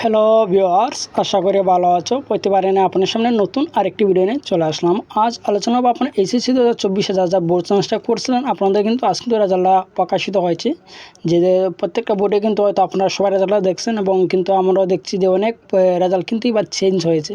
Hello viewers, আশা করি ভালো আছো। প্রতিবারে না আপনার সামনে নতুন আরেকটি ভিডিও নিয়ে চলে আসলাম। আজ আলোচনা করব আপনার এসএসসি 2024 যা বোর্ড সেমিস্টার করছিলেন আপনাদের কিন্তু আজকে রেজাল্টটা প্রকাশিত হয়েছে। যে প্রত্যেকটা বোর্ডে কিন্তু হয়তো আপনারা সবাই রেজাল্টটা দেখছেন এবং কিন্তু আমরাও দেখছি যে অনেক রেজাল্ট কিন্তু এবার চেঞ্জ হয়েছে।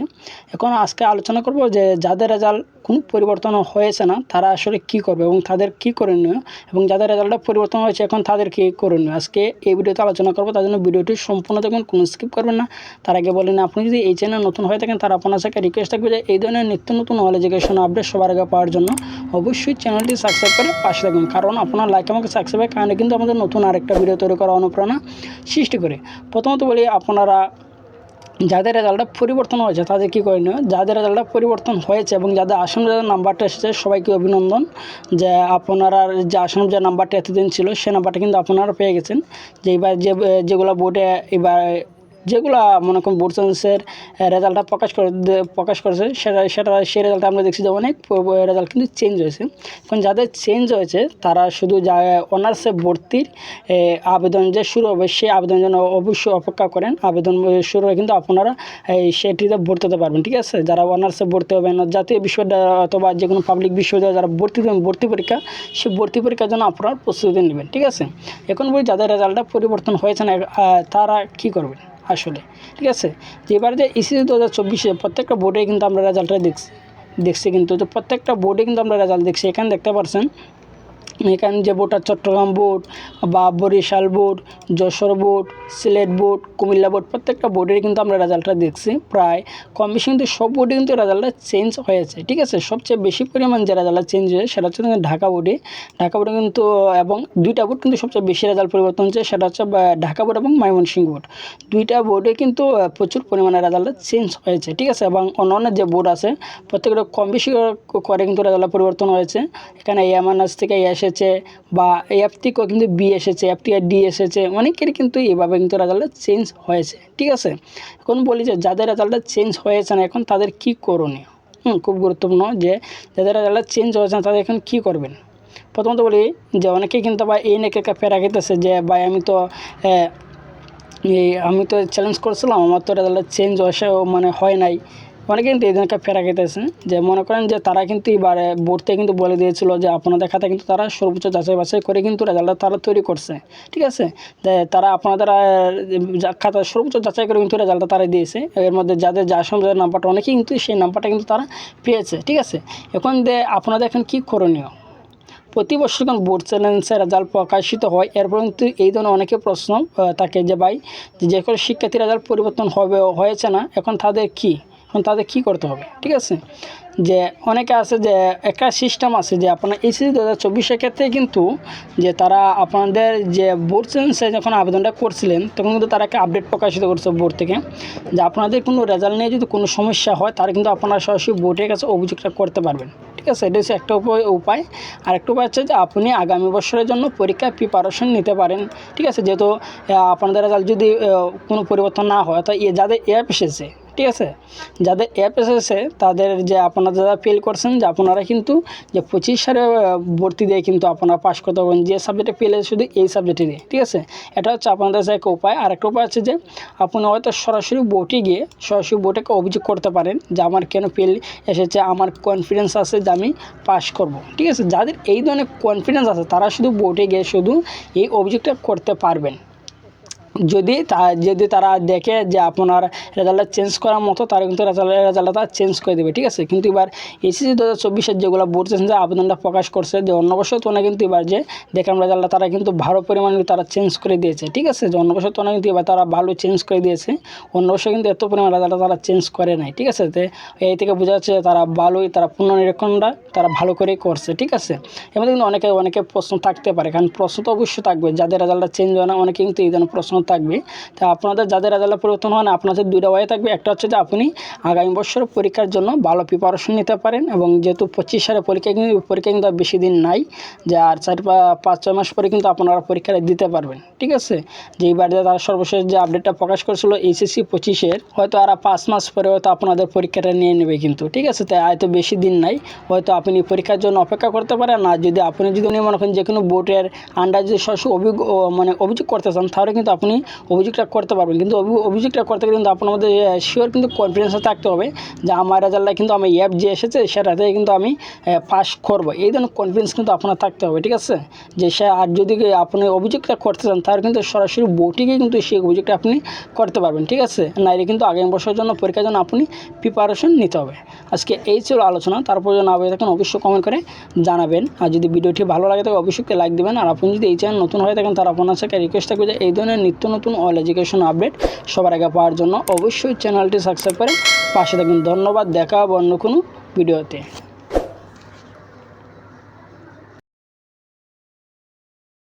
এখন আজকে আলোচনা করব যে যাদের রেজাল্ট কোনো পরিবর্তন হয়েছে না তারা আসলে কী করবে এবং তাদের কী করণীয়, এবং যাদের রেজাল্টটা পরিবর্তন হয়েছে এখন তাদের কী করণীয় আজকে এই ভিডিওতে আলোচনা করবো। তার জন্য ভিডিওটি সম্পূর্ণ দেখুন, কোনো স্কিপ করবেন না। তার আগে বলেন, আপনি যদি এই চ্যানেল নতুন হয়ে থাকেন তারা আপনার সাথে রিকোয়েস্ট থাকবে যে এই ধরনের নিত্য নতুন নলেজ এডুকেশন আপডেট সবার আগে পাওয়ার জন্য অবশ্যই চ্যানেলটি সাবস্ক্রাইব করে পাশে থাকবেন, কারণ আপনার লাইক আমাকে সাবস্ক্রাইবের কারণে কিন্তু আমাদের নতুন আরেকটা ভিডিও তৈরি করার অনুপ্রেরণা সৃষ্টি করে। প্রথমত বলি, আপনারা যাদের রেজাল্টটা পরিবর্তন হয়েছে তাদের কী করণীয়। যাদের রেজাল্টটা পরিবর্তন হয়েছে এবং যাদের আসন্ন যাদের নাম্বারটা এসেছে সবাইকে অভিনন্দন, যে আপনারা যে আসন্ন যে নাম্বারটা এতদিন ছিল সে নাম্বারটা কিন্তু আপনারা পেয়ে গেছেন। যে এবার যেগুলো বোর্ডে এবার যেগুলো মনে করুন বোর্ড সায়েন্সের রেজাল্টটা প্রকাশ করেছে সেই রেজাল্টটা আমরা দেখছি যে অনেক রেজাল্ট কিন্তু চেঞ্জ হয়েছে। এখন যাদের চেঞ্জ হয়েছে তারা শুধু যা অনার্সে ভর্তির আবেদন যে শুরু হবে সেই আবেদনের জন্য অবশ্যই অপেক্ষা করেন। আবেদন শুরু হয়ে কিন্তু আপনারা সেটিতে ভর্তি হতে পারবেন, ঠিক আছে। যারা অনার্সে ভর্তি হবেন, জাতীয় বিশ্ববিদ্যালয় অথবা যে কোনো পাবলিক বিশ্ববিদ্যালয় যারা ভর্তি দেবেন ভর্তি পরীক্ষা, সেই ভর্তি পরীক্ষার জন্য আপনারা প্রস্তুতি নেবেন, ঠিক আছে। এখন বলি যাদের রেজাল্টটা পরিবর্তন হয়েছে না তারা কী করবেন আসলে, ঠিক আছে। যে এবার যে এসএসসি 2024 প্রত্যেকটা বোর্ডে কিন্তু আমরা রেজাল্টটা দেখছি কিন্তু তো প্রত্যেকটা বোর্ডে কিন্তু আমরা রেজাল্ট দেখছি। এখানে দেখতে পাচ্ছেন, এখানে যে বোর্ডটা চট্টগ্রাম বোর্ড বা Barishal board, Jessore board, Sylhet board, Comilla board, প্রত্যেকটা বোর্ডের কিন্তু আমরা রেজাল্টটা দেখছি। প্রায় কম বেশি কিন্তু সব বোর্ডে কিন্তু রেজাল্টটা চেঞ্জ হয়েছে, ঠিক আছে। সবচেয়ে বেশি পরিমাণ যে রেজাল্টটা চেঞ্জ হয়েছে সেটা হচ্ছে ঢাকা বোর্ডে কিন্তু, এবং দুইটা বোর্ড কিন্তু সবচেয়ে বেশি রেজাল্ট পরিবর্তন হচ্ছে, সেটা হচ্ছে ঢাকা বোর্ড এবং ময়মনসিংহ বোর্ড। দুইটা বোর্ডে কিন্তু প্রচুর পরিমাণে রেজাল্টটা চেঞ্জ হয়েছে, ঠিক আছে। এবং অন্যান্য যে বোর্ড আছে প্রত্যেকটা কম বেশি করে কিন্তু রেজাল্টটা পরিবর্তন হয়েছে। এখানে এমএনএস থেকে এসেছে বা এফ থেকেও কিন্তু বি এসেছে, এফ থেকে ডি এসেছে, অনেকের কিন্তু এইভাবে কিন্তু রেজাল্টটা চেঞ্জ হয়েছে, ঠিক আছে। এখন বলি যে যাদের রেজাল্টটা চেঞ্জ হয়েছে না এখন তাদের কী করণীয়, খুব গুরুত্বপূর্ণ যে যাদের রেজাল্টটা চেঞ্জ হয়েছে না তাদের এখন কী করবেন। প্রথমত বলি যে অনেকেই কিন্তু বা এই নেকে ফেরা খেতেছে যে ভাই আমি তো চ্যালেঞ্জ করছিলাম, আমার তো রেজাল্টটা চেঞ্জ মানে হয় নাই। অনেকে কিন্তু এই দিনকে ফেরা খেতেছে, যে মনে করেন যে তারা কিন্তু এবারে বোর্ড থেকে কিন্তু বলে দিয়েছিল যে আপনাদের খাতা কিন্তু তারা সর্বোচ্চ যাচাই বাছাই করে কিন্তু রেজাল্টটা তারা তৈরি করছে, ঠিক আছে। তারা আপনাদের খাতা সর্বোচ্চ যাচাই করে কিন্তু রেজাল্টটা তারা দিয়েছে। এর মধ্যে যাদের যা সময় নাম্বারটা অনেকেই কিন্তু সেই নাম্বারটা কিন্তু তারা পেয়েছে, ঠিক আছে। এখন আপনাদের এখন কী করণীয়। প্রতি বছর যখন বোর্ড চ্যালেঞ্জের রেজাল্ট প্রকাশিত হয় এরপর কিন্তু এই ধরনের অনেকে প্রশ্ন থাকে যে ভাই যে কোনো শিক্ষার্থী রেজাল্ট পরিবর্তন হয়েছে না এখন তাদের কী করতে হবে, ঠিক আছে। যে অনেকে আছে যে একটা সিস্টেম আছে যে আপনার এসএসসি 2024 ক্ষেত্রে কিন্তু যে তারা আপনাদের যে বোর্ড চ্যালেঞ্জে যখন আবেদনটা করছিলেন তখন কিন্তু তারা একটা আপডেট প্রকাশিত করছে বোর্ড থেকে, যে আপনাদের কোনো রেজাল্ট নিয়ে যদি কোনো সমস্যা হয় তারা কিন্তু আপনারা সরাসরি বোর্ডের কাছে অভিযোগটা করতে পারবেন, ঠিক আছে। এটা হচ্ছে একটা উপায়। আরেকটা উপায় হচ্ছে যে আপনি আগামী বছরের জন্য পরীক্ষার প্রিপারেশন নিতে পারেন, ঠিক আছে। যেহেতু আপনাদের রেজাল্ট যদি কোনো পরিবর্তন না হয়, তাই যাদের অ্যাপ এসেছে, ঠিক আছে, যাদের অ্যাপ এসেছে তাদের যে আপনারা যারা ফেল করছেন যে আপনারা কিন্তু যে 25 সালে ভর্তি দিয়ে কিন্তু আপনারা পাস করতে পারবেন, যে সাবজেক্টে ফেল শুধু এই সাবজেক্টে দিয়ে, ঠিক আছে। এটা হচ্ছে আপনাদের একটা উপায়। আরেকটা উপায় হচ্ছে যে আপনি হয়তো সরাসরি বোর্ডে অভিযোগ করতে পারেন যে আমার কেন ফেল এসেছে, আমার কনফিডেন্স আছে যে আমি পাস করব, ঠিক আছে। যাদের এই ধরনের কনফিডেন্স আছে তারা শুধু বোর্ডে গিয়ে শুধু এই অভিযোগটা করতে পারবেন। যদি তারা দেখে যে আপনার রেজাল্টটা চেঞ্জ করার মতো তারা কিন্তু রেজাল্টটা চেঞ্জ করে দেবে, ঠিক আছে। কিন্তু এবার এসএসসি 2024 যেগুলো বোর্ড চ্যালেঞ্জের আবেদনটা প্রকাশ করছে যে অন্য বছর তো কিন্তু এবার যে দেখলাম রেজাল্টটা তারা কিন্তু ভালো পরিমাণে তারা চেঞ্জ করে দিয়েছে, ঠিক আছে। যে অন্য বছর তো কিন্তু এবার তারা ভালো চেঞ্জ করে দিয়েছে, অন্য বছর কিন্তু এত পরিমাণ রেজাল্টটা তারা চেঞ্জ করে নাই, ঠিক আছে। তো এই থেকে বোঝা যাচ্ছে তারা তারা পুনর্নিরীক্ষণটা তারা ভালো করেই করছে, ঠিক আছে। এমনি কিন্তু অনেকে প্রশ্ন থাকতে পারে, কারণ প্রশ্ন তো অবশ্যই থাকবে, যাদের রেজাল্টটা চেঞ্জ হয় না অনেকে কিন্তু এই ধরনের প্রশ্ন থাকবে। তা আপনাদের যাদের রেজাল্ট পরিবর্তন হয় না আপনাদের দুইটা ওয়ে থাকবে। একটা হচ্ছে যে আপনি আগামী বছরের পরীক্ষার জন্য ভালো প্রিপারেশন নিতে পারেন, এবং যেহেতু 25 সালে পরীক্ষা কিন্তু বেশি দিন নাই, যে আর 4-5-6 মাস পরে কিন্তু আপনারা পরীক্ষাটা দিতে পারবেন, ঠিক আছে। যে এইবার যে তারা সর্বশেষ যে আপডেটটা প্রকাশ করেছিল এসএসসি 25 হয়তো আর 5 মাস পরে হয়তো আপনাদের পরীক্ষাটা নিয়ে নেবে কিন্তু, ঠিক আছে। তাই হয়তো বেশি দিন নাই, হয়তো আপনি পরীক্ষার জন্য অপেক্ষা করতে পারেন। না যদি আপনি মনে করেন যে কোনো বোর্ডের আন্ডার যদি সরাসরি অভিযোগ করতে চান তাহলে কিন্তু আপনি আপনি অভিযোগটা করতে পারবেন। কিন্তু অভিযোগটা করতে গেলে কিন্তু আপনার মধ্যে শিওর কিন্তু কনফিডেন্সটা থাকতে হবে যে আমার রেজাল্টটা কিন্তু আমি অ্যাপ যে এসেছে সেটাতে কিন্তু আমি পাস করবো, এই ধরনের কনফিডেন্স কিন্তু আপনার থাকতে হবে, ঠিক আছে। যে সে আর যদি আপনি অভিযোগটা করতে চান তাহলে কিন্তু সরাসরি বোর্ডে কিন্তু সেই অভিযোগটা আপনি করতে পারবেন, ঠিক আছে। নাইলে কিন্তু আগামী বছরের জন্য পরীক্ষার জন্য আপনি প্রিপারেশন নিতে হবে। আজকে এই ছিল আলোচনা। তারপর যদি না পেয়ে থাকেন অবশ্যই কমেন্ট করে জানাবেন। আর যদি ভিডিওটি ভালো লাগে তাহলে অবশ্যই লাইক দেবেন। আর আপনি যদি এই চ্যানেল নতুন হয়ে থাকেন তার আপনার সাথে রিকোয়েস্ট থাকবে যে এই ধরনের নিত্য নতুন অল এডুকেশন আপডেট সবার আগে পাওয়ার জন্য অবশ্যই চ্যানেলটি সাবস্ক্রাইব করে পাশে থাকুন। ধন্যবাদ, দেখা হবে অন্য কোনো ভিডিওতে।